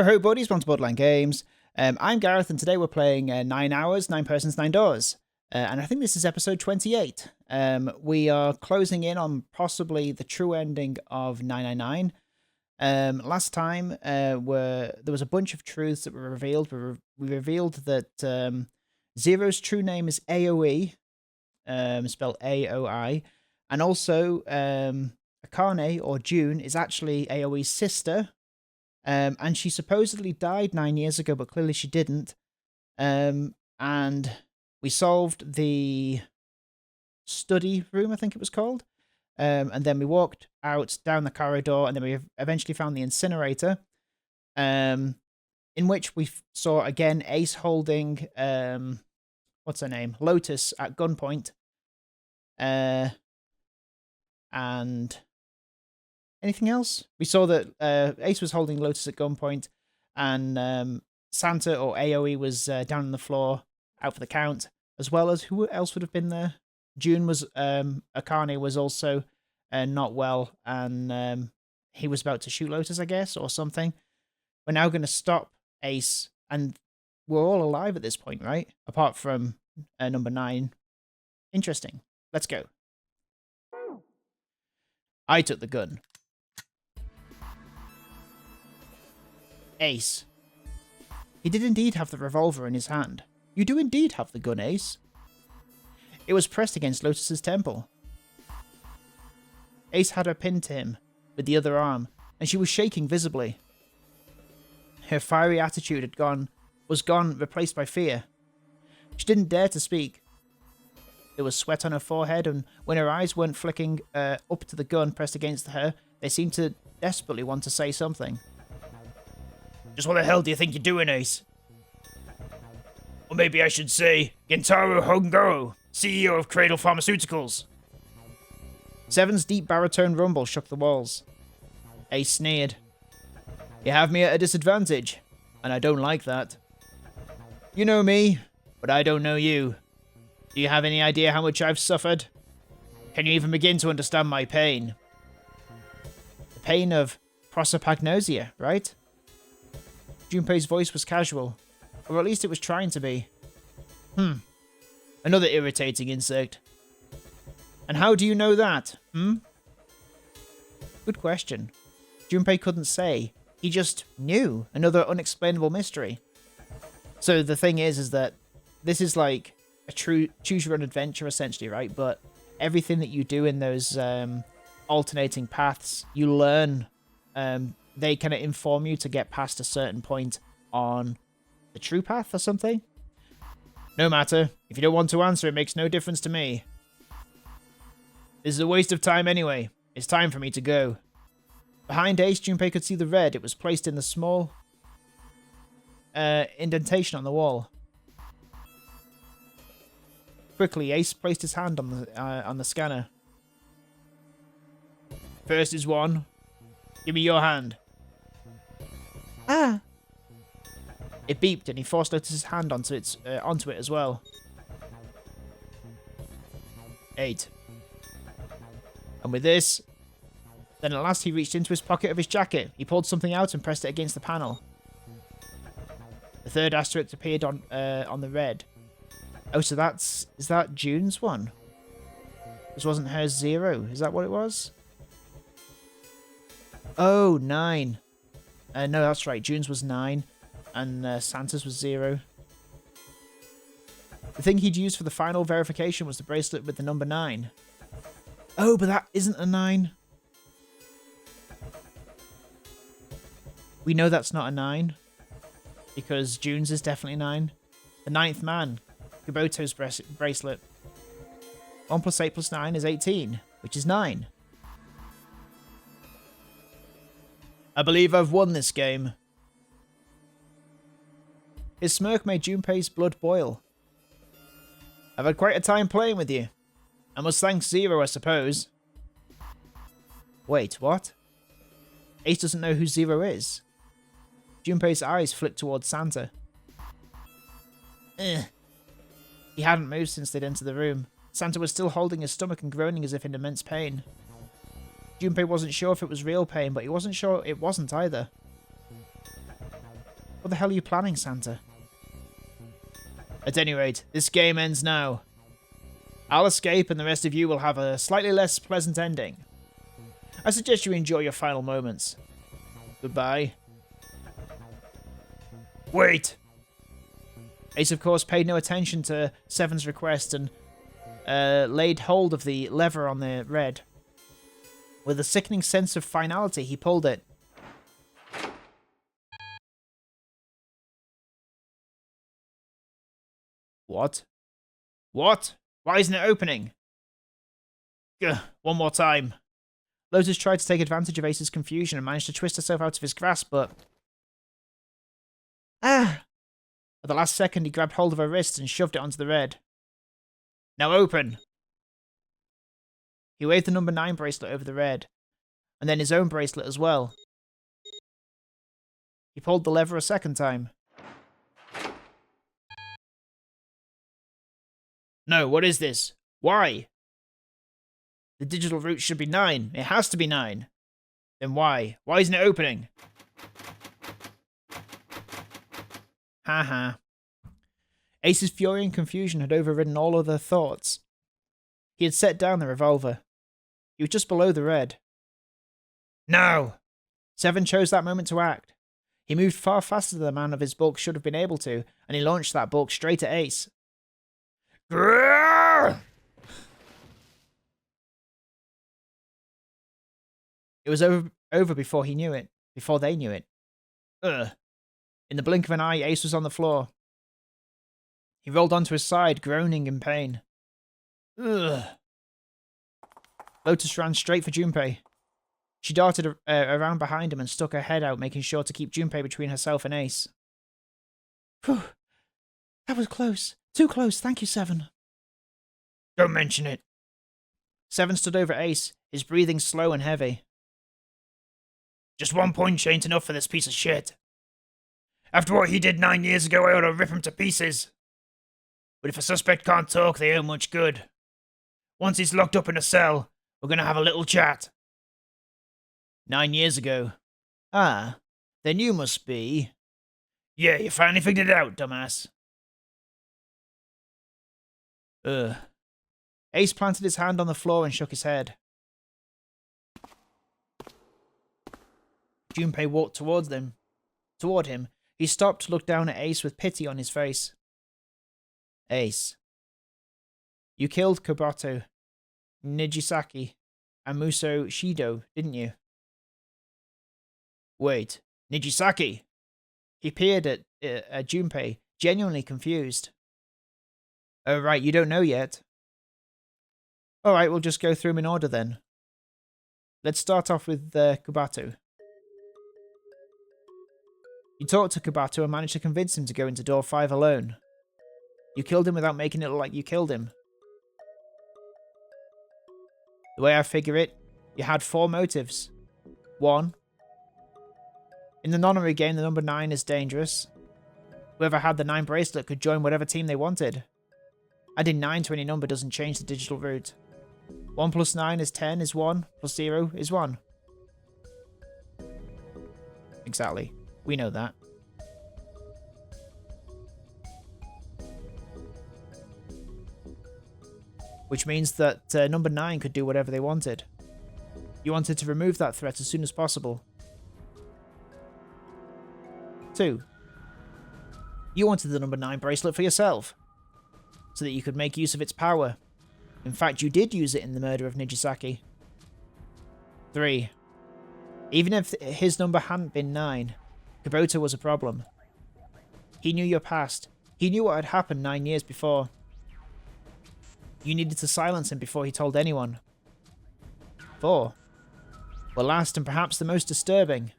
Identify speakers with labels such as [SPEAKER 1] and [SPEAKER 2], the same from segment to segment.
[SPEAKER 1] Ho buddies, welcome to Borderline Games. I'm Gareth, and today we're playing 9 Hours, 9 Persons, 9 Doors. And I think this is episode 28. We are closing in on possibly the true ending of 999. Last time, there was a bunch of truths that were revealed. We revealed that Zero's true name is AOE, spelled AOI, and also Akane, or June, is actually AOE's sister. And she supposedly died 9 years ago, but clearly she didn't. And we solved the study room, I think it was called. And then we walked out down the corridor, and then we eventually found the incinerator, in which we saw again Ace holding what's her name, Lotus, at gunpoint. And anything else? We saw that Ace was holding Lotus at gunpoint, and Santa, or AOE, was down on the floor, out for the count, as well as who else would have been there? June was, Akane was also not well, and he was about to shoot Lotus, I guess, or something. We're now going to stop Ace, and we're all alive at this point, right? Apart from number 9. Interesting. Let's go. I took the gun. Ace. He did indeed have the revolver in his hand. You do indeed have the gun, Ace. It was pressed against Lotus's temple. Ace had her pinned to him with the other arm, and she was shaking visibly. Her fiery attitude was gone, replaced by fear. She didn't dare to speak. There was sweat on her forehead, and when her eyes weren't flicking up to the gun pressed against her, they seemed to desperately want to say something. Just what the hell do you think you're doing, Ace? Or maybe I should say, Gentaro Hongoro, CEO of Cradle Pharmaceuticals. Seven's deep baritone rumble shook the walls. Ace sneered. You have me at a disadvantage, and I don't like that. You know me, but I don't know you. Do you have any idea how much I've suffered? Can you even begin to understand my pain? The pain of prosopagnosia, right? Junpei's voice was casual, or at least it was trying to be. Another irritating insect. And how do you know that, Good question. Junpei couldn't say. He just knew. Another unexplainable mystery. So the thing is that this is like a true choose-your-own adventure, essentially, right? But everything that you do in those alternating paths, you learn. They kind of inform you to get past a certain point on the true path or something. No matter. If you don't want to answer, it makes no difference to me. This is a waste of time anyway. It's time for me to go. Behind Ace, Junpei could see the red. It was placed in the small indentation on the wall. Quickly, Ace placed his hand on the scanner. First is 1. Give me your hand. Ah! It beeped, and he forced Lotus's hand onto it as well. 8. And with this, then at last he reached into his pocket of his jacket. He pulled something out and pressed it against the panel. The third asterisk appeared on the red. Oh, so is that June's one? This wasn't hers 0. Is that what it was? Oh, 9. No, that's right. June's was 9, and Santa's was 0. The thing he'd used for the final verification was the bracelet with the number 9. Oh, but that isn't a 9. We know that's not a 9, because June's is definitely 9. The 9th man, Kuboto's bracelet. 1 plus 8 plus 9 is 18, which is 9. I believe I've won this game. His smirk made Junpei's blood boil. I've had quite a time playing with you. I must thank Zero, I suppose. Wait, what? Ace doesn't know who Zero is. Junpei's eyes flicked towards Santa. Ugh. He hadn't moved since they'd entered the room. Santa was still holding his stomach and groaning as if in immense pain. Junpei wasn't sure if it was real pain, but he wasn't sure it wasn't either. What the hell are you planning, Santa? At any rate, this game ends now. I'll escape and the rest of you will have a slightly less pleasant ending. I suggest you enjoy your final moments. Goodbye. Wait! Ace, of course, paid no attention to Seven's request and laid hold of the lever on the red. With a sickening sense of finality, he pulled it. What? What? Why isn't it opening? Gah, one more time. Lotus tried to take advantage of Ace's confusion and managed to twist herself out of his grasp, but... Ah! At the last second, he grabbed hold of her wrist and shoved it onto the red. Now open! He waved the number 9 bracelet over the red, and then his own bracelet as well. He pulled the lever a second time. No, what is this? Why? The digital route should be 9. It has to be 9. Then why? Why isn't it opening? Haha. Ace's fury and confusion had overridden all other thoughts. He had set down the revolver. He was just below the red. No! Seven chose that moment to act. He moved far faster than the man of his bulk should have been able to, and he launched that bulk straight at Ace. It was over before he knew it. Before they knew it. Ugh. In the blink of an eye, Ace was on the floor. He rolled onto his side, groaning in pain. Ugh. Lotus ran straight for Junpei. She darted around behind him and stuck her head out, making sure to keep Junpei between herself and Ace. Phew. That was close. Too close, thank you, Seven. Don't mention it. Seven stood over Ace, his breathing slow and heavy. Just 1 point ain't enough for this piece of shit. After what he did 9 years ago, I ought to rip him to pieces. But if a suspect can't talk, they ain't much good. Once he's locked up in a cell, we're gonna have a little chat. 9 years ago. Ah, then you must be... Yeah, you finally figured it out, dumbass. Ace planted his hand on the floor and shook his head. Junpei walked toward him. He stopped to look down at Ace with pity on his face. Ace. You killed Kabuto, Nijisaki, and Muso Shido, didn't you? Wait, Nijisaki? He peered at Junpei, genuinely confused. Oh right, you don't know yet. Alright, we'll just go through them in order then. Let's start off with Kabuto. You talked to Kabuto and managed to convince him to go into door 5 alone. You killed him without making it look like you killed him. The way I figure it, you had 4 motives. 1. In the nonary game, the number 9 is dangerous. Whoever had the 9 bracelet could join whatever team they wanted. Adding 9 to any number doesn't change the digital route. 1 plus 9 is 10 is 1, plus 0 is 1. Exactly. We know that. Which means that number 9 could do whatever they wanted. You wanted to remove that threat as soon as possible. 2. You wanted the number 9 bracelet for yourself, so that you could make use of its power. In fact, you did use it in the murder of Nijisaki. 3. Even if his number hadn't been 9, Kubota was a problem. He knew your past. He knew what had happened 9 years before. You needed to silence him before he told anyone. 4. Well, last and perhaps the most disturbing.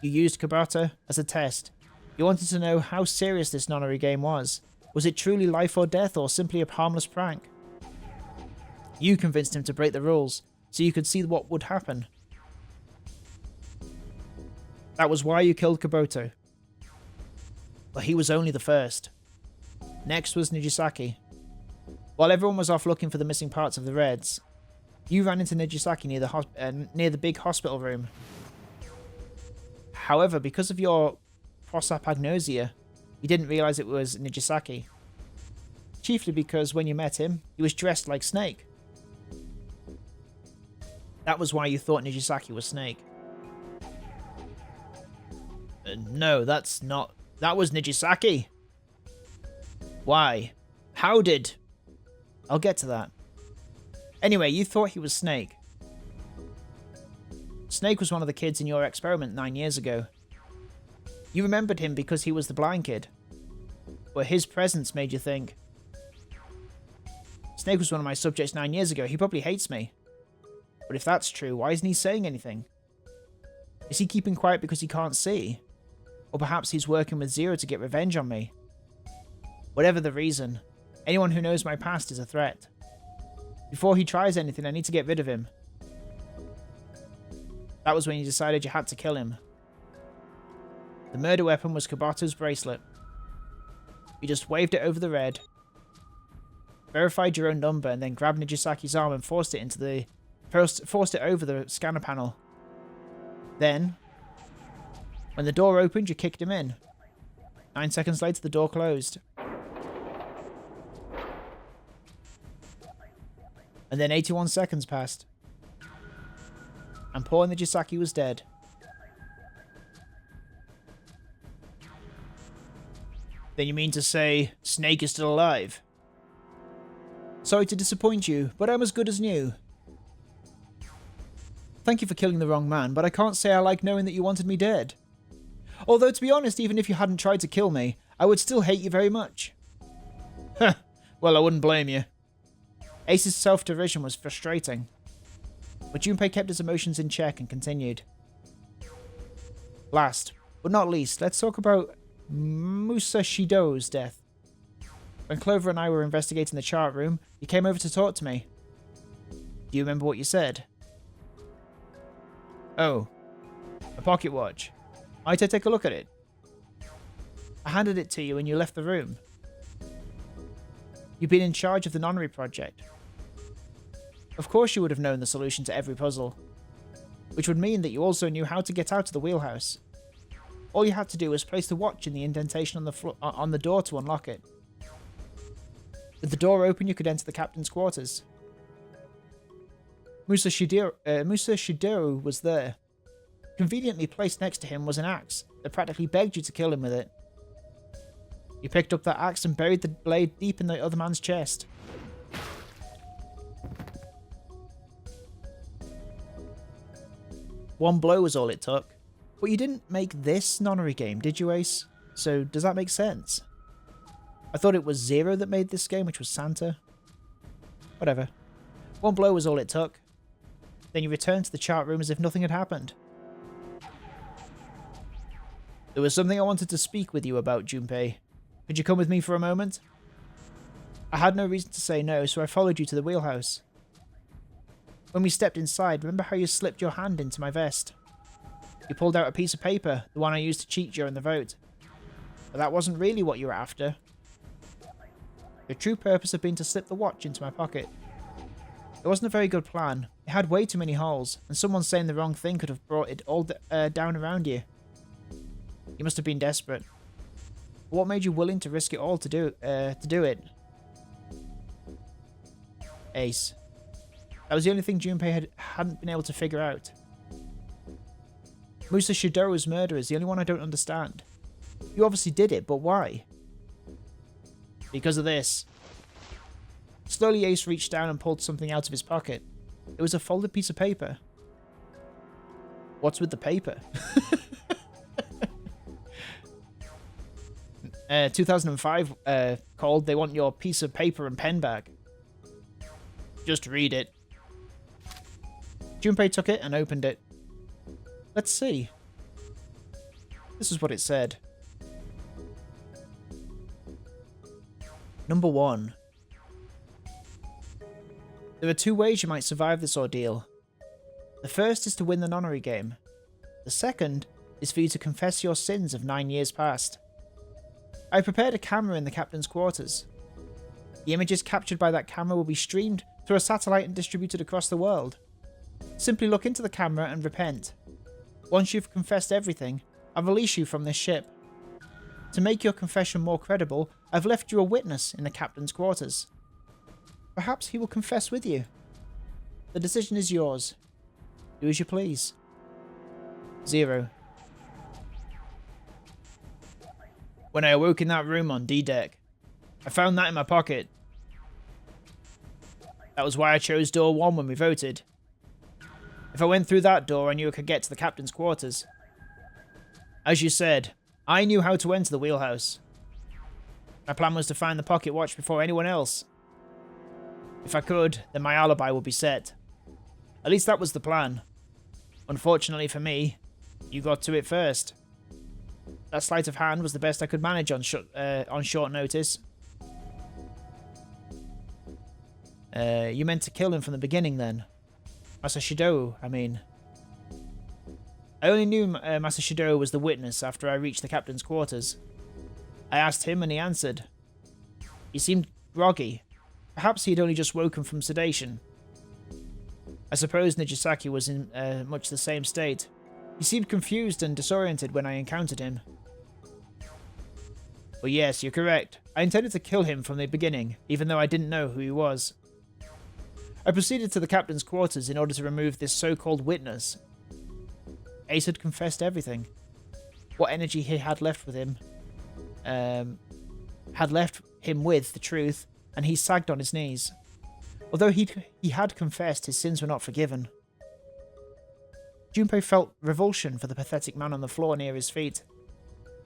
[SPEAKER 1] You used Kubota as a test. You wanted to know how serious this nonary game was. Was it truly life or death, or simply a harmless prank? You convinced him to break the rules, so you could see what would happen. That was why you killed Kabuto. But he was only the first. Next was Nijisaki. While everyone was off looking for the missing parts of the Reds, you ran into Nijisaki near the big hospital room. However, because of your prosopagnosia, you didn't realize it was Nijisaki. Chiefly because when you met him, he was dressed like Snake. That was why you thought Nijisaki was Snake. No, that's not... That was Nijisaki! Why? How did... I'll get to that. Anyway, you thought he was Snake. Snake was one of the kids in your experiment 9 years ago. You remembered him because he was the blind kid. But his presence made you think. Snake was one of my subjects 9 years ago. He probably hates me. But if that's true, why isn't he saying anything? Is he keeping quiet because he can't see? Or perhaps he's working with Zero to get revenge on me? Whatever the reason, anyone who knows my past is a threat. Before he tries anything, I need to get rid of him. That was when you decided you had to kill him. The murder weapon was Kabuto's bracelet. You just waved it over the red, verified your own number, and then grabbed Nijisaki's arm and forced it over the scanner panel. Then, when the door opened, you kicked him in. 9 seconds later, the door closed. And then 81 seconds passed. And poor Nijisaki was dead. Then you mean to say Snake is still alive? Sorry to disappoint you, but I'm as good as new. Thank you for killing the wrong man, but I can't say I like knowing that you wanted me dead. Although, to be honest, even if you hadn't tried to kill me, I would still hate you very much. Huh, well, I wouldn't blame you. Ace's self-derision was frustrating. But Junpei kept his emotions in check and continued. Last, but not least, let's talk about Musa Shido's death. When Clover and I were investigating the chart room, you came over to talk to me. Do you remember what you said? Oh, a pocket watch. Might I take a look at it? I handed it to you and you left the room. You've been in charge of the nonary project. Of course you would have known the solution to every puzzle. Which would mean that you also knew how to get out of the wheelhouse. All you had to do was place the watch in the indentation on the door to unlock it. With the door open, you could enter the captain's quarters. Musa Shidoru was there. Conveniently placed next to him was an axe that practically begged you to kill him with it. You picked up that axe and buried the blade deep in the other man's chest. One blow was all it took. But you didn't make this nonary game, did you, Ace? So does that make sense? I thought it was Zero that made this game, which was Santa. Whatever. One blow was all it took. Then you returned to the chart room as if nothing had happened. There was something I wanted to speak with you about, Junpei. Could you come with me for a moment? I had no reason to say no, so I followed you to the wheelhouse. When we stepped inside, remember how you slipped your hand into my vest? You pulled out a piece of paper, the one I used to cheat during the vote. But that wasn't really what you were after. Your true purpose had been to slip the watch into my pocket. It wasn't a very good plan. It had way too many holes, and someone saying the wrong thing could have brought it all down around you. You must have been desperate. But what made you willing to risk it all to do it? Ace. That was the only thing Junpei hadn't been able to figure out. Musa Shidoru's murder is the only one I don't understand. You obviously did it, but why? Because of this. Slowly Ace reached down and pulled something out of his pocket. It was a folded piece of paper. What's with the paper? 2005 called They Want Your Piece of Paper and Pen Back. Just read it. Junpei took it and opened it. Let's see. This is what it said. Number 1. There are 2 ways you might survive this ordeal. The first is to win the nonary game. The second is for you to confess your sins of 9 years past. I prepared a camera in the captain's quarters. The images captured by that camera will be streamed through a satellite and distributed across the world. Simply look into the camera and repent. Once you've confessed everything, I'll release you from this ship. To make your confession more credible, I've left you a witness in the captain's quarters. Perhaps he will confess with you. The decision is yours. Do as you please. 0. When I awoke in that room on D-Deck, I found that in my pocket. That was why I chose door 1 when we voted. If I went through that door, I knew I could get to the captain's quarters. As you said, I knew how to enter the wheelhouse. My plan was to find the pocket watch before anyone else. If I could, then my alibi would be set. At least that was the plan. Unfortunately for me, you got to it first. That sleight of hand was the best I could manage on short notice. You meant to kill him from the beginning then? Master Shido, I mean. I only knew Master Shido was the witness after I reached the captain's quarters. I asked him and he answered. He seemed groggy. Perhaps he'd only just woken from sedation. I suppose Nijisaki was in much the same state. He seemed confused and disoriented when I encountered him. Well, yes, you're correct. I intended to kill him from the beginning, even though I didn't know who he was. I proceeded to the captain's quarters in order to remove this so-called witness. Ace had confessed everything. What energy he had left with him, with the truth, and he sagged on his knees. Although he had confessed, his sins were not forgiven. Junpei felt revulsion for the pathetic man on the floor near his feet.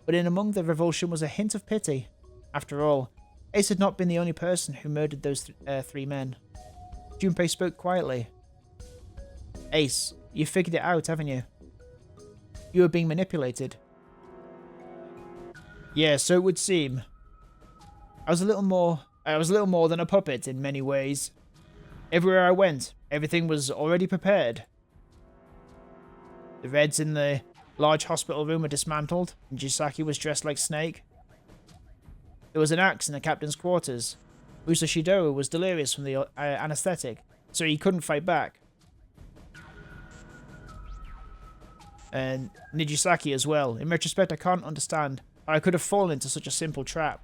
[SPEAKER 1] But in among the revulsion was a hint of pity. After all, Ace had not been the only person who murdered those 3 men. Junpei spoke quietly. Ace, you figured it out, haven't you? You were being manipulated. Yeah, so it would seem. I was a little more than a puppet in many ways. Everywhere I went, everything was already prepared. The Reds in the large hospital room were dismantled, and Jisaki was dressed like Snake. There was an axe in the captain's quarters. Musa Shido was delirious from the anesthetic, so he couldn't fight back. And Nijisaki as well. In retrospect, I can't understand how I could have fallen into such a simple trap.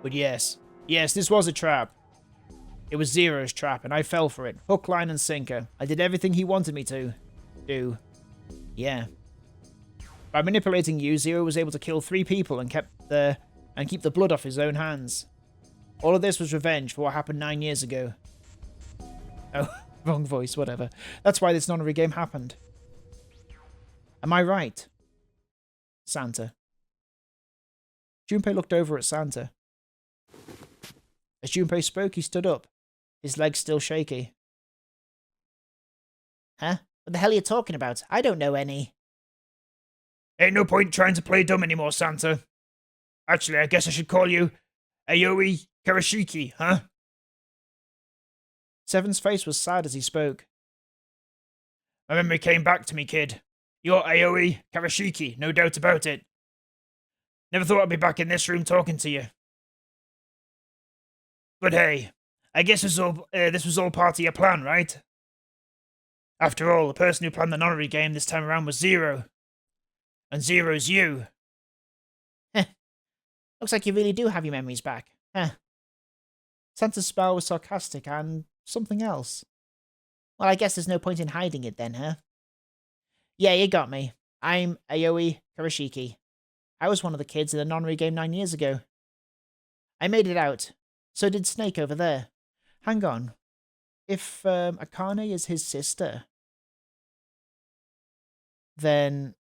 [SPEAKER 1] But yes, this was a trap. It was Zero's trap, and I fell for it. Hook, line, and sinker. I did everything he wanted me to do. Yeah. By manipulating you, Zero was able to kill 3 people and keep the blood off his own hands. All of this was revenge for what happened 9 years ago. Oh, wrong voice, whatever. That's why this non-re game happened. Am I right? Santa. Junpei looked over at Santa. As Junpei spoke, he stood up, his legs still shaky. Huh? What the hell are you talking about? I don't know any. Ain't no point trying to play dumb anymore, Santa. Actually, I guess I should call you Aoi Karashiki, huh? Seven's face was sad as he spoke. My memory came back to me, kid. You're Aoi Karashiki, no doubt about it. Never thought I'd be back in this room talking to you. But hey, I guess this was all part of your plan, right? After all, the person who planned the nonary game this time around was Zero. And Zero's you. Heh. Looks like you really do have your memories back. Huh. Santa's smile was sarcastic and something else. Well, I guess there's no point in hiding it then, huh? Yeah, you got me. I'm Aoi Karashiki. I was one of the kids in the nonary game 9 years ago. I made it out. So did Snake over there. Hang on. If Akane is his sister, then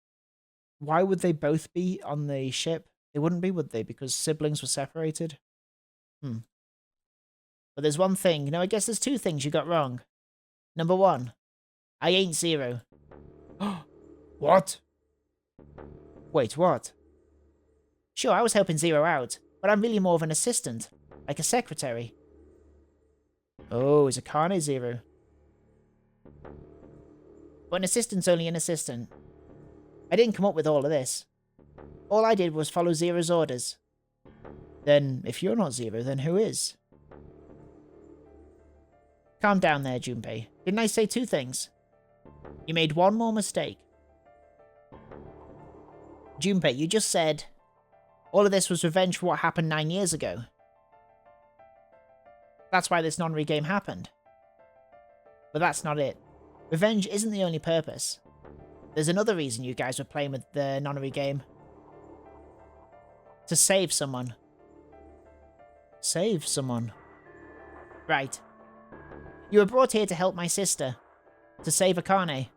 [SPEAKER 1] why would they both be on the ship? They wouldn't be, would they? Because siblings were separated? But there's one thing. I guess there's 2 things you got wrong. Number 1, I ain't Zero. What? Wait, what? Sure, I was helping Zero out, but I'm really more of an assistant. Like a secretary. Oh, is Akane Zero? But an assistant's only an assistant. I didn't come up with all of this. All I did was follow Zero's orders. Then, if you're not Zero, then who is? Calm down there, Junpei. Didn't I say 2 things? You made one more mistake. Junpei, you just said all of this was revenge for what happened 9 years ago. That's why this non-re game happened. But that's not it. Revenge isn't the only purpose. There's another reason you guys were playing with the non-re game. To save someone. Save someone. Right. You were brought here to help my sister. To save Akane.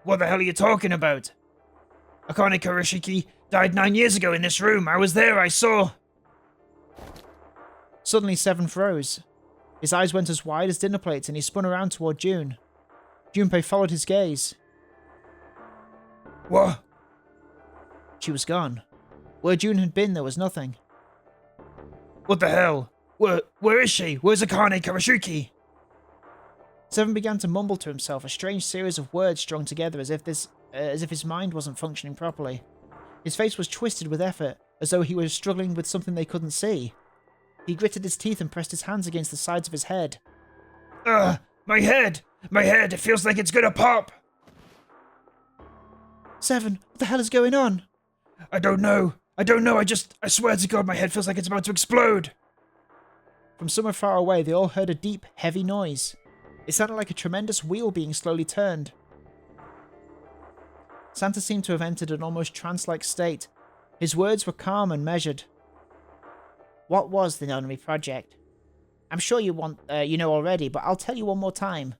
[SPEAKER 2] What the hell are you talking about? Akane Karashiki died 9 years ago in this room. I was there, I saw.
[SPEAKER 1] Suddenly, Seven froze. His eyes went as wide as dinner plates and he spun around toward June. Junpei followed his gaze.
[SPEAKER 2] What?
[SPEAKER 1] She was gone. Where June had been, there was nothing.
[SPEAKER 2] What the hell? Where is she? Where's Akane Karashiki?
[SPEAKER 1] Seven began to mumble to himself, a strange series of words strung together as if his mind wasn't functioning properly. His face was twisted with effort, as though he was struggling with something they couldn't see. He gritted his teeth and pressed his hands against the sides of his head.
[SPEAKER 2] Ugh! My head! My head! It feels like it's gonna pop!
[SPEAKER 1] Seven, what the hell is going on?
[SPEAKER 2] I don't know. I swear to God, my head feels like it's about to explode.
[SPEAKER 1] From somewhere far away, they all heard a deep, heavy noise. It sounded like a tremendous wheel being slowly turned. Santa seemed to have entered an almost trance-like state. His words were calm and measured. What was the non-re project? I'm sure you know already, but I'll tell you one more time.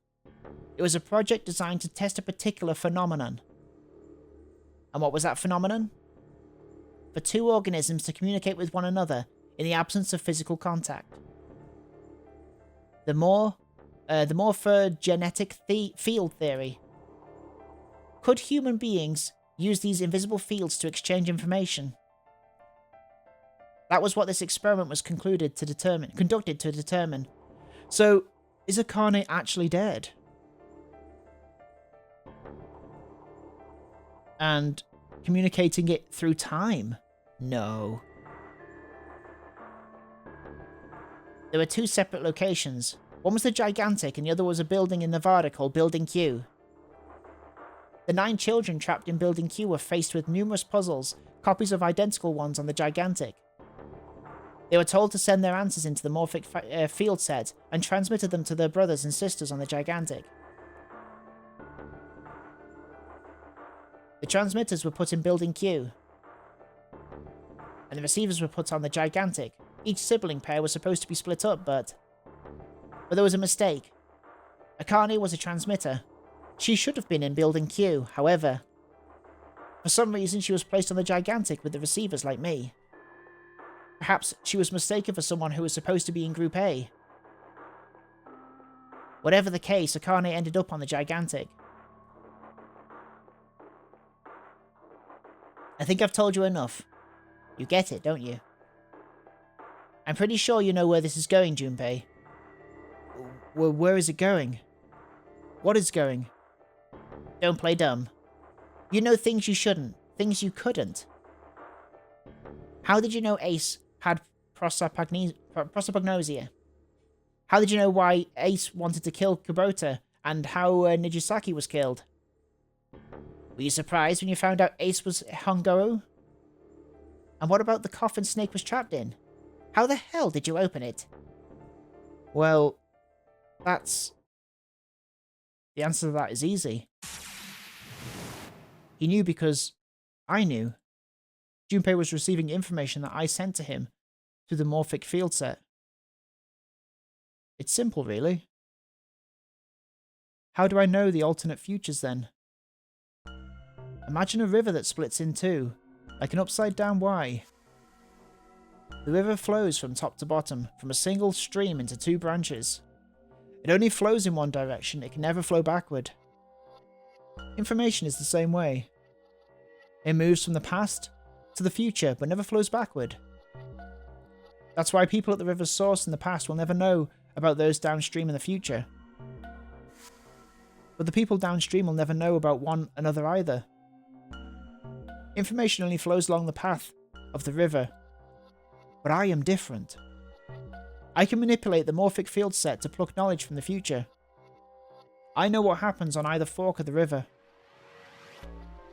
[SPEAKER 1] It was a project designed to test a particular phenomenon. And what was that phenomenon? For two organisms to communicate with one another in the absence of physical contact. The morphogenetic field theory. Could human beings use these invisible fields to exchange information? That was what this experiment was conducted to determine. So, is Akane actually dead? And communicating it through time? No. There were two separate locations. One was the Gigantic and the other was a building in Nevada called Building Q. The 9 children trapped in Building Q were faced with numerous puzzles, copies of identical ones on the Gigantic. They were told to send their answers into the morphic field set and transmitted them to their brothers and sisters on the Gigantic. The transmitters were put in Building Q, and the receivers were put on the Gigantic. Each sibling pair was supposed to be split up, but there was a mistake. Akane was a transmitter. She should have been in Building Q, however. For some reason, she was placed on the Gigantic with the receivers like me. Perhaps she was mistaken for someone who was supposed to be in Group A. Whatever the case, Akane ended up on the Gigantic. I think I've told you enough. You get it, don't you? I'm pretty sure you know where this is going, Junpei. Where is it going? What is going? Don't play dumb. You know things you shouldn't, things you couldn't. How did you know Ace had prosopagnosia? How did you know why Ace wanted to kill Kubota and how Nijisaki was killed? Were you surprised when you found out Ace was Hongoro? And what about the coffin Snake was trapped in? How the hell did you open it? Well, the answer to that is easy. He knew because I knew. Junpei was receiving information that I sent to him through the morphic field set. It's simple, really. How do I know the alternate futures, then? Imagine a river that splits in two, like an upside-down Y. The river flows from top to bottom, from a single stream into 2 branches. It only flows in one direction, it can never flow backward. Information is the same way. It moves from the past to the future, but never flows backward. That's why people at the river's source in the past will never know about those downstream in the future. But the people downstream will never know about one another either. Information only flows along the path of the river. But I am different. I can manipulate the morphic field set to pluck knowledge from the future. I know what happens on either fork of the river.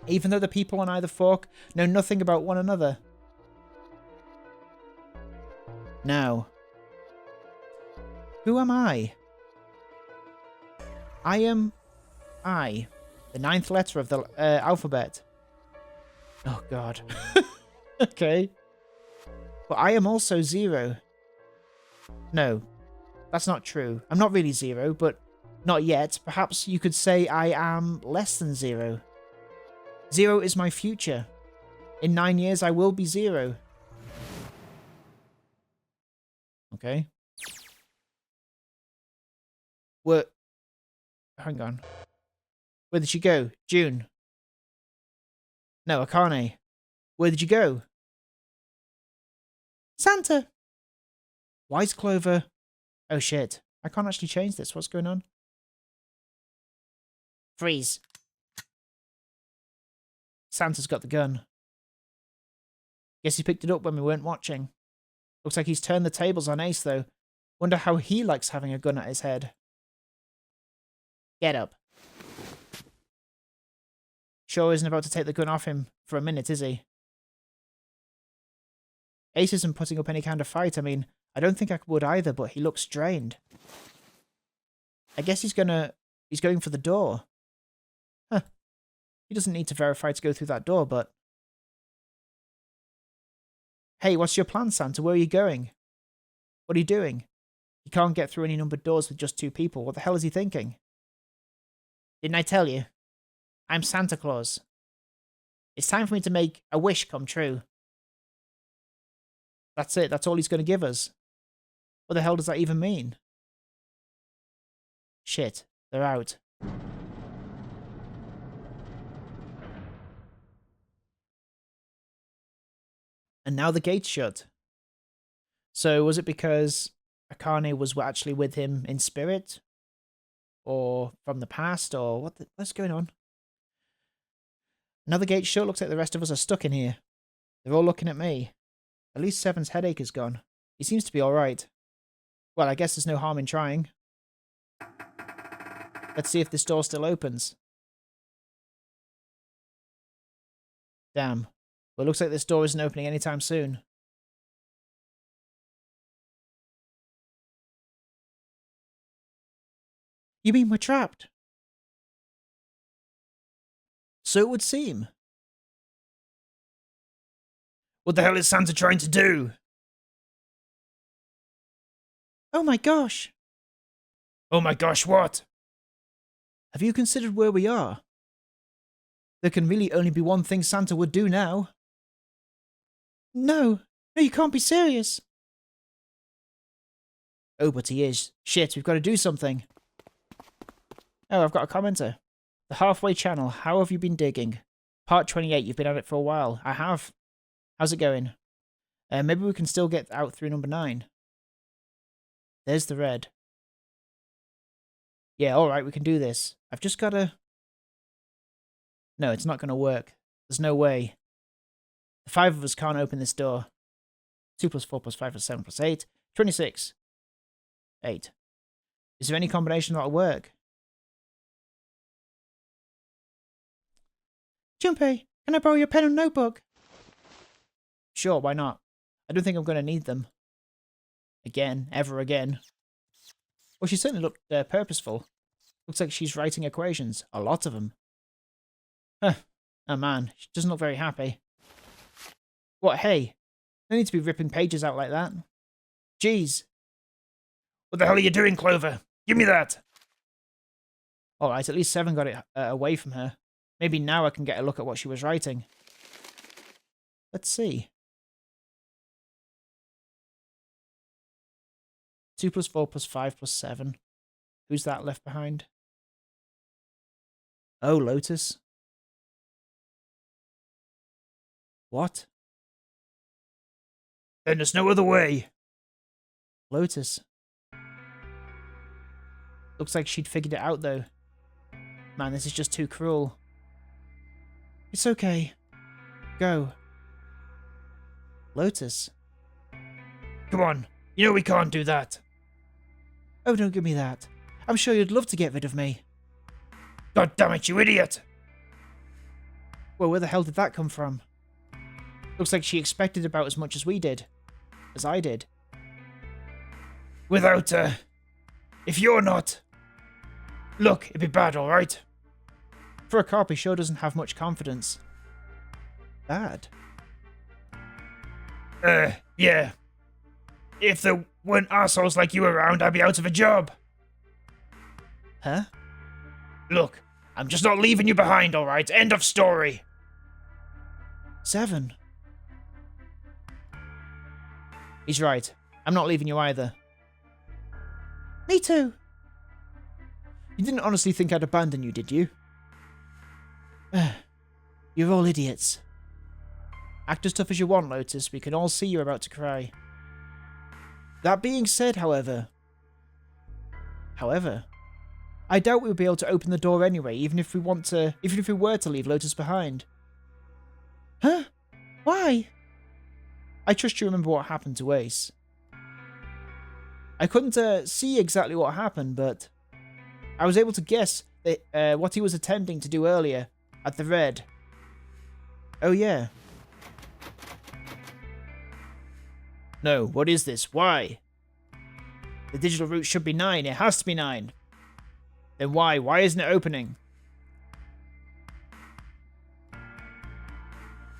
[SPEAKER 1] even though the people on either fork know nothing about one another. Now, who am I? I am I, the 9th letter of the alphabet. Oh god. Okay. But I am also 0. No, that's not true. I'm not really 0, but not yet. Perhaps you could say I am less than 0. 0 is my future. In 9 years, I will be 0. Okay. What? Hang on. Where did she go? June. No, Akane. Where did you go? Santa! Why is Clover... Oh shit. I can't actually change this. What's going on? Freeze. Santa's got the gun. Guess he picked it up when we weren't watching. Looks like he's turned the tables on Ace, though. Wonder how he likes having a gun at his head. Get up. Sure isn't about to take the gun off him for a minute, is he? Ace isn't putting up any kind of fight. I mean, I don't think I would either, but he looks strained. I guess he's going for the door. Huh. He doesn't need to verify to go through that door, but... Hey, what's your plan, Santa? Where are you going? What are you doing? You can't get through any numbered doors with just 2 people. What the hell is he thinking? Didn't I tell you? I'm Santa Claus. It's time for me to make a wish come true. That's it. That's all he's going to give us. What the hell does that even mean? Shit. They're out. And now the gate's shut. So was it because Akane was actually with him in spirit? Or from the past? Or what's going on? Now the gate's shut. Looks like the rest of us are stuck in here. They're all looking at me. At least Seven's headache is gone. He seems to be alright. Well, I guess there's no harm in trying. Let's see if this door still opens. Damn. Well, it looks like this door isn't opening anytime soon. You mean we're trapped? So it would seem.
[SPEAKER 2] What the hell is Santa trying to do?
[SPEAKER 1] Oh my gosh.
[SPEAKER 2] Oh my gosh, what?
[SPEAKER 1] Have you considered where we are? There can really only be one thing Santa would do now. No, you can't be serious. Oh, but he is. Shit, we've got to do something. Oh, I've got a commenter. The Halfway Channel, how have you been digging? Part 28, you've been at it for a while. I have. How's it going? Maybe we can still get out through number 9. There's the red. Yeah, alright, we can do this. I've just got to... No, it's not going to work. There's no way. The 5 of us can't open this door. 2 plus 4 plus 5 plus 7 plus 8. 26. 8. Is there any combination that'll work? Junpei, can I borrow your pen and notebook? Sure, why not? I don't think I'm going to need them. Again, ever again. Well, she certainly looked purposeful. Looks like she's writing equations. A lot of them. Huh. Oh man, she doesn't look very happy. What, hey? No need to be ripping pages out like that. Jeez.
[SPEAKER 2] What the hell are you doing, Clover? Give me that!
[SPEAKER 1] Alright, at least 7 got it away from her. Maybe now I can get a look at what she was writing. Let's see. 2 plus 4 plus 5 plus 7. Who's that left behind? Oh, Lotus. What?
[SPEAKER 2] Then there's no other way.
[SPEAKER 1] Lotus. Looks like she'd figured it out, though. Man, this is just too cruel. It's okay. Go. Lotus.
[SPEAKER 2] Come on. You know we can't do that.
[SPEAKER 1] Oh, don't give me that. I'm sure you'd love to get rid of me.
[SPEAKER 2] God damn it, you idiot!
[SPEAKER 1] Well, where the hell did that come from? Looks like she expected about as much as we did. As I did.
[SPEAKER 2] Without, if you're not... Look, it'd be bad, alright?
[SPEAKER 1] For a cop, he sure doesn't have much confidence. Bad?
[SPEAKER 2] Yeah. If there weren't assholes like you around, I'd be out of a job.
[SPEAKER 1] Huh?
[SPEAKER 2] Look, I'm just not leaving you behind, alright? End of story.
[SPEAKER 1] 7. He's right. I'm not leaving you either. Me too. You didn't honestly think I'd abandon you, did you? You're all idiots. Act as tough as you want, Lotus. We can all see you're about to cry. That being said, however, I doubt we'll be able to open the door anyway, even if we were to leave Lotus behind. Huh? Why? I trust you remember what happened to Ace. I couldn't see exactly what happened, but I was able to guess that, what he was attempting to do earlier at the Red. Oh yeah. No, what is this? Why? The digital route should be 9. It has to be 9. Then why? Why isn't it opening?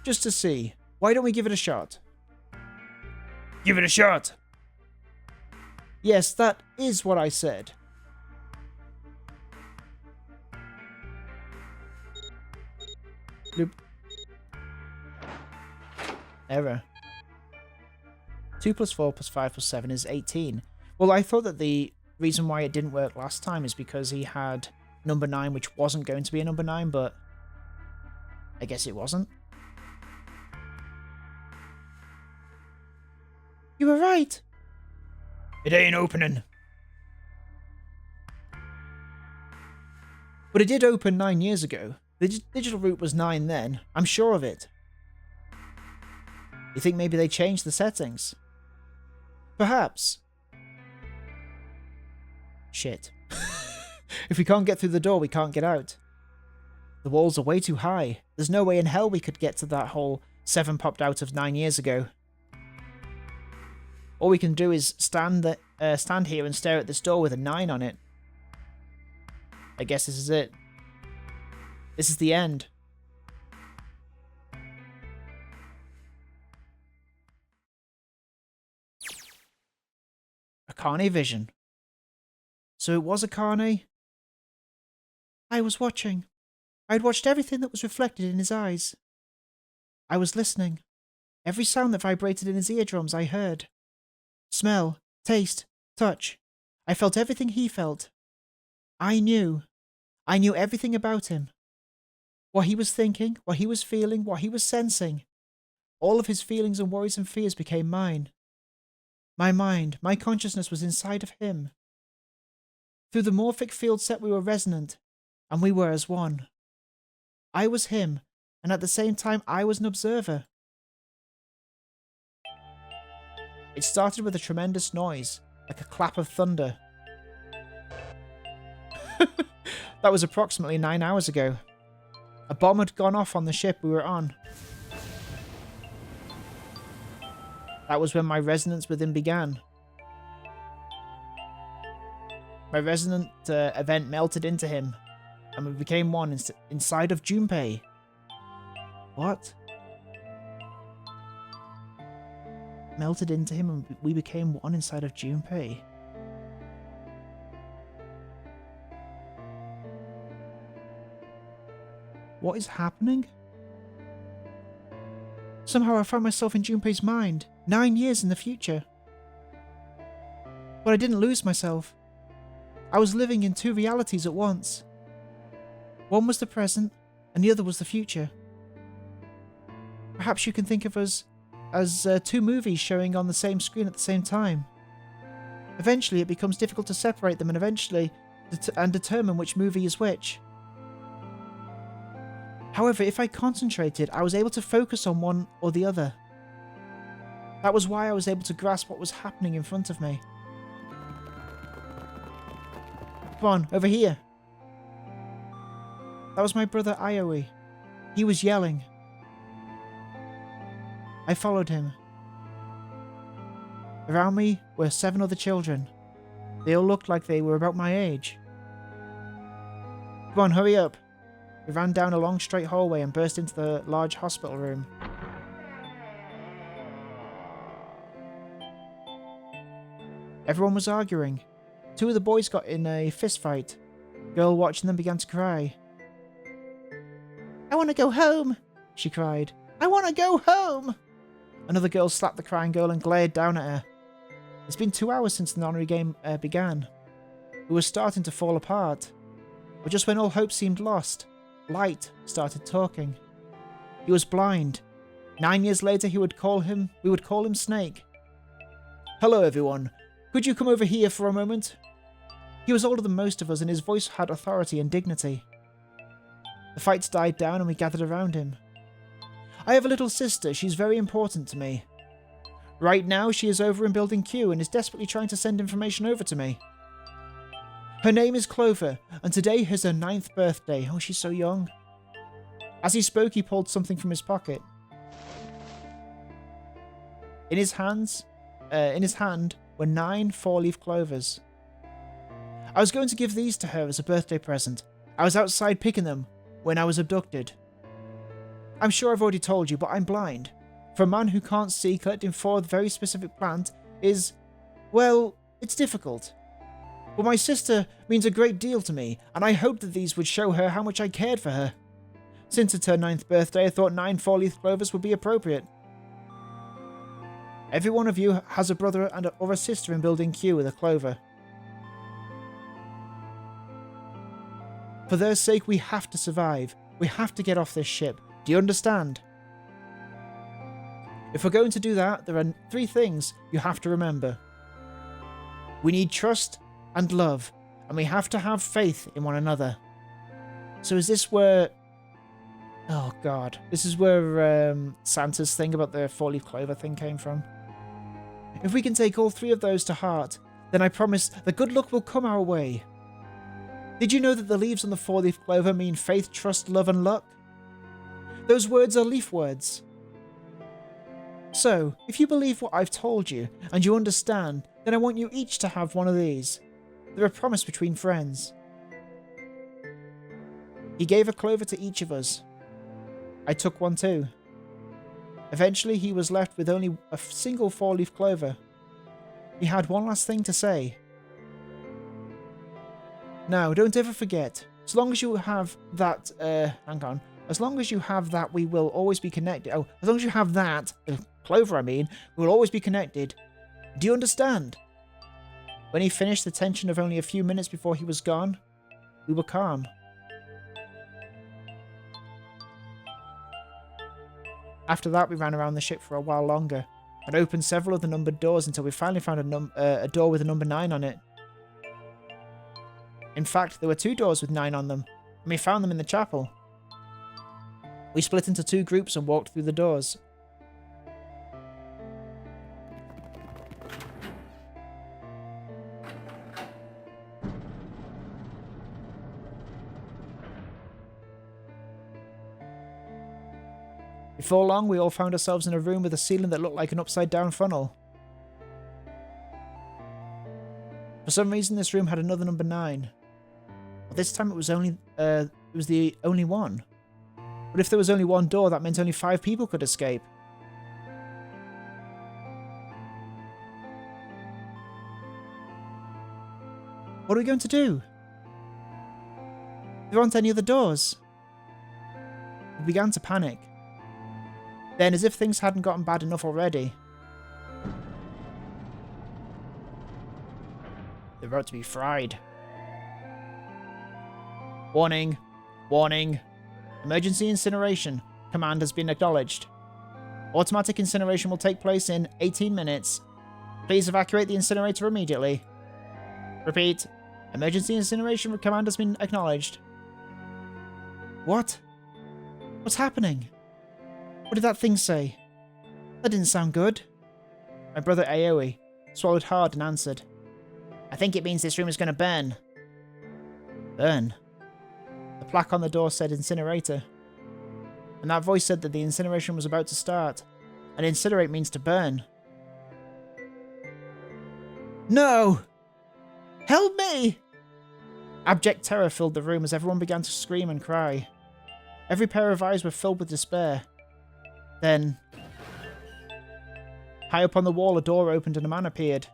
[SPEAKER 1] Just to see. Why don't we give it a shot?
[SPEAKER 2] Give it a shot.
[SPEAKER 1] Yes, that is what I said. Bloop. Error. 2 plus 4 plus 5 plus 7 is 18. Well, I thought that the reason why it didn't work last time is because he had number 9, which wasn't going to be a number 9, but I guess it wasn't. You were right.
[SPEAKER 2] It ain't opening.
[SPEAKER 1] But it did open 9 years ago. The digital route was 9 then. I'm sure of it. You think maybe they changed the settings? Perhaps. Shit. If we can't get through the door, we can't get out. The walls are way too high. There's no way in hell we could get to that hole 7 popped out of 9 years ago. All we can do is stand here and stare at this door with a 9 on it. I guess this is it. This is the end. A carne vision. So it was a carne? I was watching. I had watched everything that was reflected in his eyes. I was listening. Every sound that vibrated in his eardrums I heard. Smell, taste, touch. I felt everything he felt. I knew. I knew everything about him. What he was thinking, what he was feeling, what he was sensing. All of his feelings and worries and fears became mine. My mind, my consciousness was inside of him. Through the morphic field set we were resonant, and we were as one. I was him, and at the same time I was an observer. It started with a tremendous noise, like a clap of thunder. That was approximately 9 hours ago. A bomb had gone off on the ship we were on. That was when my resonance with him began. My resonant event melted into him, and we became one inside of Junpei. What? Melted into him and we became one inside of Junpei. What is happening? Somehow I found myself in Junpei's mind, 9 years in the future. But I didn't lose myself. I was living in 2 realities at once. One was the present, and the other was the future. Perhaps you can think of us as 2 movies showing on the same screen at the same time. Eventually it becomes difficult to separate them and determine which movie is which. However, if I concentrated, I was able to focus on one or the other. That was why I was able to grasp what was happening in front of me. Come on, over here. That was my brother Ioi. He was yelling. I followed him. Around me were 7 other children. They all looked like they were about my age. Come on, hurry up. We ran down a long straight hallway and burst into the large hospital room. Everyone was arguing. 2 of the boys got in a fist fight. The girl watching them began to cry. I want to go home, she cried. I want to go home! Another girl slapped the crying girl and glared down at her. It's been 2 hours since the nonary game began. We were starting to fall apart. But just when all hope seemed lost, Light started talking. He was blind. 9 years later, we would call him Snake. Hello, everyone. Could you come over here for a moment? He was older than most of us, and his voice had authority and dignity. The fights died down, and we gathered around him. I have a little sister. She's very important to me. Right now, she is over in Building Q and is desperately trying to send information over to me. Her name is Clover, and today is her 9th birthday. Oh, she's so young. As he spoke, he pulled something from his pocket. In his hand were 9 4-leaf clovers. I was going to give these to her as a birthday present. I was outside picking them when I was abducted. I'm sure I've already told you, but I'm blind. For a man who can't see, collecting 4 very specific plants is, well, it's difficult. But my sister means a great deal to me, and I hoped that these would show her how much I cared for her. Since it's her 9th birthday, I thought 9 4-leaf clovers would be appropriate. Every one of you has a brother or a sister in Building Q with a clover. For their sake, we have to survive. We have to get off this ship. Do you understand? If we're going to do that, there are 3 things you have to remember. We need trust and love, and we have to have faith in one another. So is this where... Oh god. This is where Santa's thing about the 4-leaf clover thing came from. If we can take all 3 of those to heart, then I promise that good luck will come our way. Did you know that the leaves on the 4-leaf clover mean faith, trust, love, and luck? Those words are leaf words. So, if you believe what I've told you, and you understand, then I want you each to have one of these. They're a promise between friends. He gave a clover to each of us. I took one too. Eventually, he was left with only a single 4-leaf clover. He had one last thing to say. Now, don't ever forget, as long as you have that, as long as you have that, we will always be connected. Oh, as long as you have that, the clover I mean, we will always be connected. Do you understand? When he finished the tension of only a few minutes before he was gone, we were calm. After that, we ran around the ship for a while longer, and opened several of the numbered doors until we finally found a door with a number 9 on it. In fact, there were 2 doors with 9 on them, and we found them in the chapel. We split into 2 groups and walked through the doors. Before long, we all found ourselves in a room with a ceiling that looked like an upside-down funnel. For some reason, this room had another number 9. But this time it was the only one. But if there was only one door, that meant only 5 people could escape. What are we going to do? There aren't any other doors. We began to panic. Then, as if things hadn't gotten bad enough already, they're about to be fried. Warning. Warning. Emergency incineration. Command has been acknowledged. Automatic incineration will take place in 18 minutes. Please evacuate the incinerator immediately. Repeat. Emergency incineration command has been acknowledged. What? What's happening? What did that thing say? That didn't sound good. My brother Aoi swallowed hard and answered. I think it means this room is going to burn. Burn? The plaque on the door said incinerator. and that voice said that the incineration was about to start. And incinerate means to burn. No! Help me! Abject terror filled the room as everyone began to scream and cry. Every pair of eyes were filled with despair. Then, high up on the wall, a door opened and a man appeared.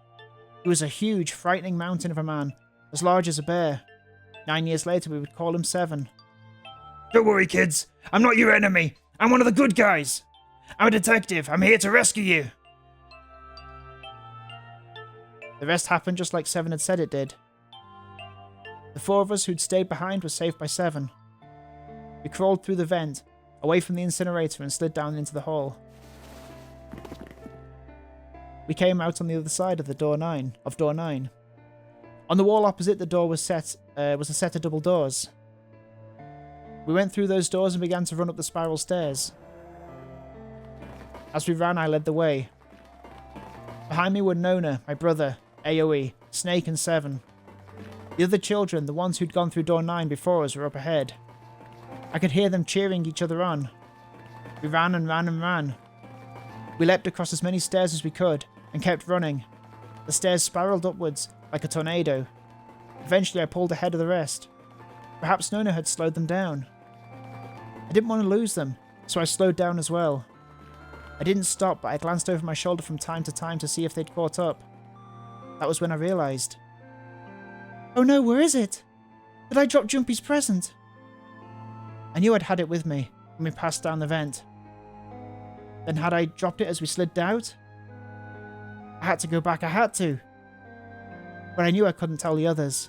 [SPEAKER 1] He was a huge, frightening mountain of a man, as large as a bear. 9 years later, we would call him 7.
[SPEAKER 2] Don't worry, kids. I'm not your enemy. I'm one of the good guys. I'm a detective. I'm here to rescue you.
[SPEAKER 1] The rest happened just like 7 had said it did. The 4 of us who'd stayed behind were saved by 7. We crawled through the vent, away from the incinerator, and slid down into the hall. We came out on the other side of door 9. On the wall opposite the door was a set of double doors. We went through those doors and began to run up the spiral stairs. As we ran, I led the way. Behind me were Nona, my brother, AoE, Snake, and 7. The other children, the ones who'd gone through door 9 before us, were up ahead. I could hear them cheering each other on. We ran and ran and ran. We leapt across as many stairs as we could, and kept running. The stairs spiraled upwards, like a tornado. Eventually I pulled ahead of the rest. Perhaps Nona had slowed them down. I didn't want to lose them, so I slowed down as well. I didn't stop, but I glanced over my shoulder from time to time to see if they'd caught up. That was when I realised. Oh no, where is it? Did I drop Jumpy's present? I knew I'd had it with me when we passed down the vent. Then had I dropped it as we slid out? I had to go back, I had to. But I knew I couldn't tell the others.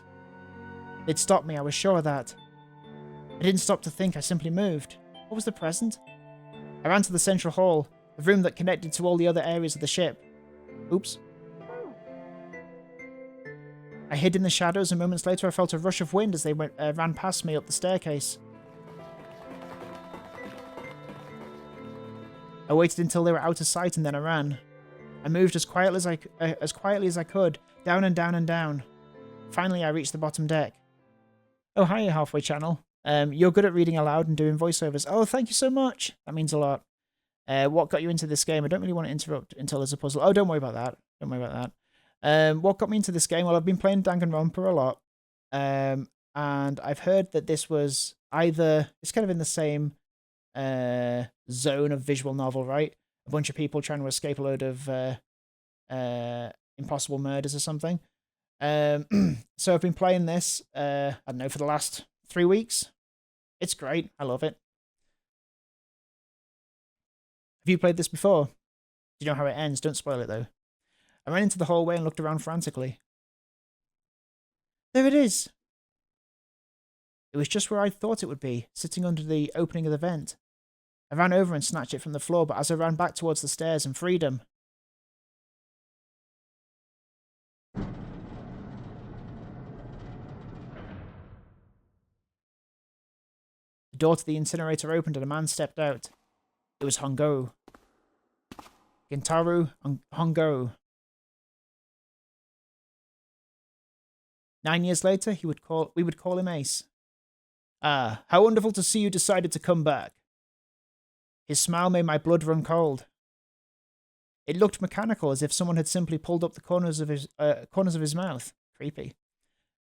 [SPEAKER 1] They'd stop me, I was sure of that. I didn't stop to think, I simply moved. What was the present? I ran to the central hall, the room that connected to all the other areas of the ship. Oops. I hid in the shadows, and moments later I felt a rush of wind as they ran past me up the staircase. I waited until they were out of sight and then I ran. I moved as quietly as I could, down and down and down. Finally, I reached the bottom deck. Oh, hi, Halfway Channel. You're good at reading aloud and doing voiceovers. Oh, thank you so much. That means a lot. What got you into this game? I don't really want to interrupt until there's a puzzle. Oh, don't worry about that. Don't worry about that. What got me into this game? Well, I've been playing Danganronpa a lot. And I've heard that this was either... It's kind of in the same zone of visual novel, right? A bunch of people trying to escape a load of impossible murders or something. So I've been playing this, I don't know, for the last 3 weeks. It's great. I love it. Have you played this before? Do you know how it ends? Don't spoil it, though. I ran into the hallway and looked around frantically. There it is! It was just where I thought it would be, sitting under the opening of the vent. I ran over and snatched it from the floor, but as I ran back towards the stairs and freedom... The door to the incinerator opened and a man stepped out. It was Hongo. Gentaro Hongo. 9 years later, we would call him Ace. Ah, how wonderful to see you decided to come back. His smile made my blood run cold. It looked mechanical, as if someone had simply pulled up the corners of his mouth. Creepy.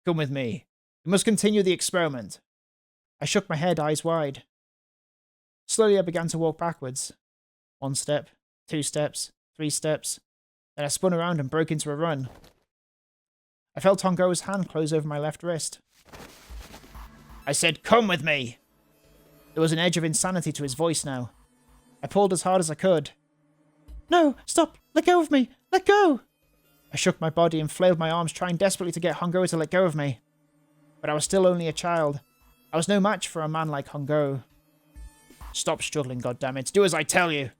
[SPEAKER 1] Come with me. We must continue the experiment. I shook my head, eyes wide. Slowly I began to walk backwards. 1 step, 2 steps, 3 steps. Then I spun around and broke into a run. I felt Hongo's hand close over my left wrist. I said, come with me! There was an edge of insanity to his voice now. I pulled as hard as I could. No, stop! Let go of me! Let go! I shook my body and flailed my arms, trying desperately to get Hongo to let go of me. But I was still only a child. I was no match for a man like Hongo. Stop struggling, goddammit. Do as I tell you!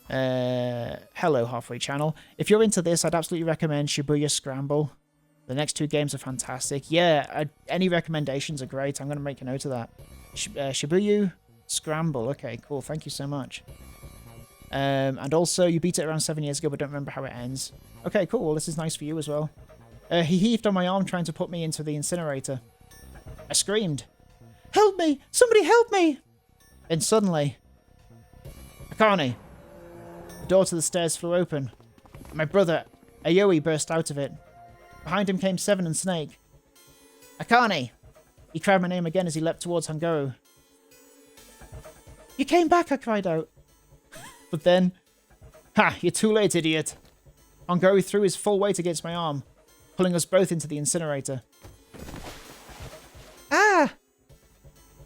[SPEAKER 1] Hello, Halfway Channel. If you're into this, I'd absolutely recommend Shibuya Scramble. The next 2 games are fantastic. Yeah, any recommendations are great. I'm going to make a note of that. Shibuya Scramble. Okay, cool. Thank you so much. And also, you beat it around 7 years ago, but don't remember how it ends. Okay, cool. Well, this is nice for you as well. He heaved on my arm, trying to put me into the incinerator. I screamed. Help me! Somebody help me! Then suddenly, Akane! The door to the stairs flew open. My brother, Aoi, burst out of it. Behind him came Seven and Snake. Akane! He cried my name again as he leapt towards Hangoro. You came back, I cried out. But then... Ha! You're too late, idiot! Hangoro threw his full weight against my arm, pulling us both into the incinerator. Ah!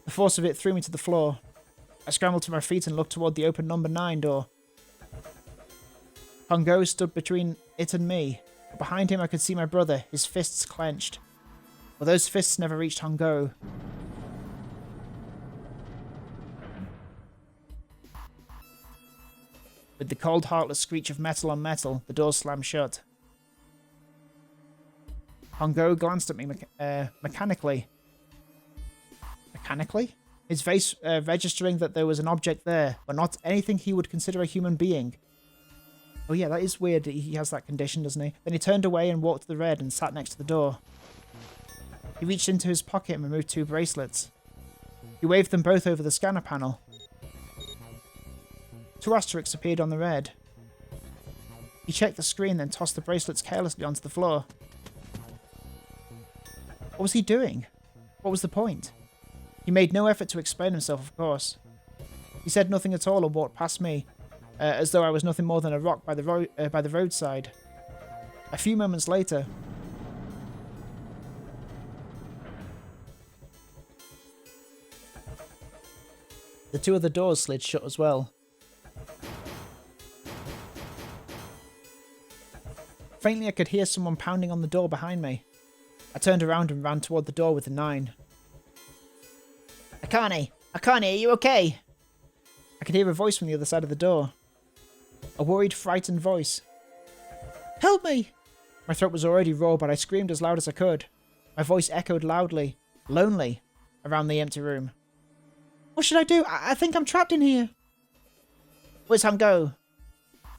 [SPEAKER 1] The force of it threw me to the floor. I scrambled to my feet and looked toward the open number 9 door. Hangoro stood between it and me. But behind him I could see my brother, his fists clenched. But those fists never reached Hangoro. With the cold, heartless screech of metal on metal, the door slammed shut. Hangoro glanced at me mechanically. Mechanically? His face registering that there was an object there, but not anything he would consider a human being. Oh yeah, that is weird that he has that condition, doesn't he? Then he turned away and walked to the red and sat next to the door. He reached into his pocket and removed 2 bracelets. He waved them both over the scanner panel. 2 asterisks appeared on the red. He checked the screen, then tossed the bracelets carelessly onto the floor. What was he doing? What was the point? He made no effort to explain himself, of course. He said nothing at all and walked past me, as though I was nothing more than a rock by the roadside. A few moments later... the 2 other doors slid shut as well. Faintly I could hear someone pounding on the door behind me. I turned around and ran toward the door with the 9. Akane! Akane, are you okay? I could hear a voice from the other side of the door. A worried, frightened voice. Help me! My throat was already raw, but I screamed as loud as I could. My voice echoed loudly, lonely, around the empty room. What should I do? I think I'm trapped in here. Where's Hangoro?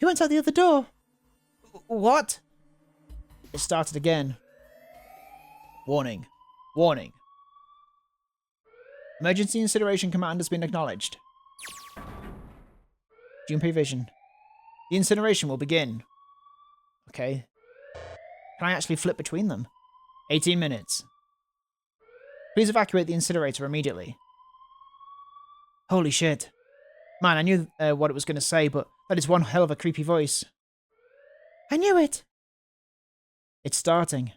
[SPEAKER 1] He went out the other door. What? It started again. Warning. Warning. Emergency incineration command has been acknowledged. Junpei Vision. The incineration will begin. Okay. Can I actually flip between them? 18 minutes. Please evacuate the incinerator immediately. Holy shit. Man, I knew what it was going to say, but that is one hell of a creepy voice. I knew it! It's starting.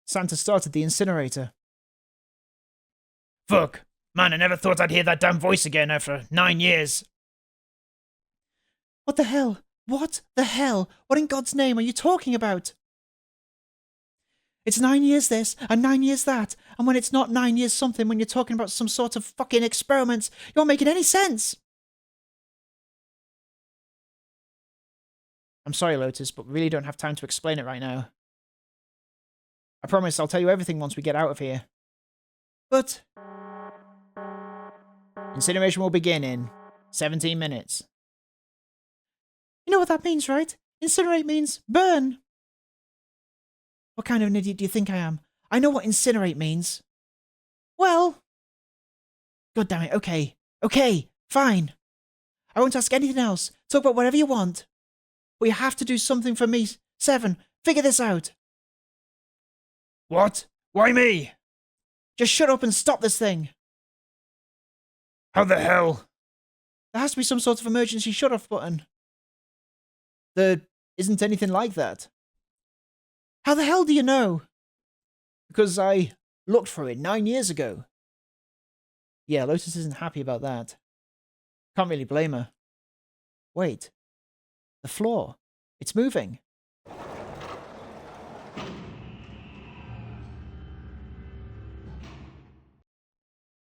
[SPEAKER 1] Santa started the incinerator.
[SPEAKER 2] Fuck. Man, I never thought I'd hear that damn voice again after 9 years.
[SPEAKER 1] What the hell? What the hell? What in God's name are you talking about? It's 9 years this, and 9 years that, and when it's not 9 years something when you're talking about some sort of fucking experiments, you aren't making any sense! I'm sorry, Lotus, but we really don't have time to explain it right now. I promise I'll tell you everything once we get out of here. But... incineration will begin in 17 minutes. You know what that means, right? Incinerate means burn! What kind of an idiot do you think I am? I know what incinerate means. Well... God damn it, okay. Okay, fine. I won't ask anything else. Talk about whatever you want. But you have to do something for me. 7, figure this out.
[SPEAKER 2] What? Why me?
[SPEAKER 1] Just shut up and stop this thing.
[SPEAKER 2] How the hell?
[SPEAKER 1] There has to be some sort of emergency shut-off button. There isn't anything like that. How the hell do you know? Because I looked for it 9 years ago. Yeah, Lotus isn't happy about that. Can't really blame her. Wait. The floor. It's moving.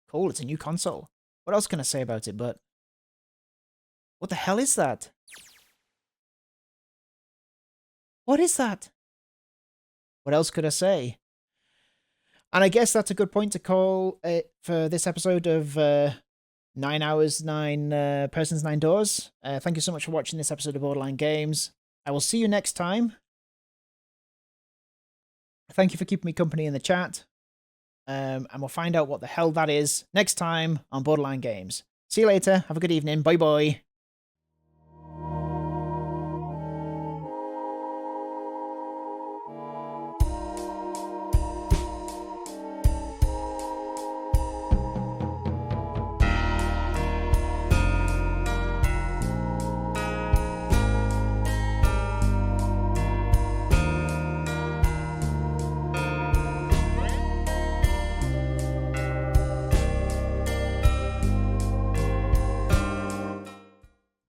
[SPEAKER 1] Cool, it's a new console. What else can I say about it, but... What the hell is that? What is that? What else could I say? And I guess that's a good point to call it for this episode of 9 Hours, 9 Persons, 9 Doors. Thank you so much for watching this episode of Borderline Games. I will see you next time. Thank you for keeping me company in the chat. And we'll find out what the hell that is next time on Borderline Games. See you later. Have a good evening. Bye bye.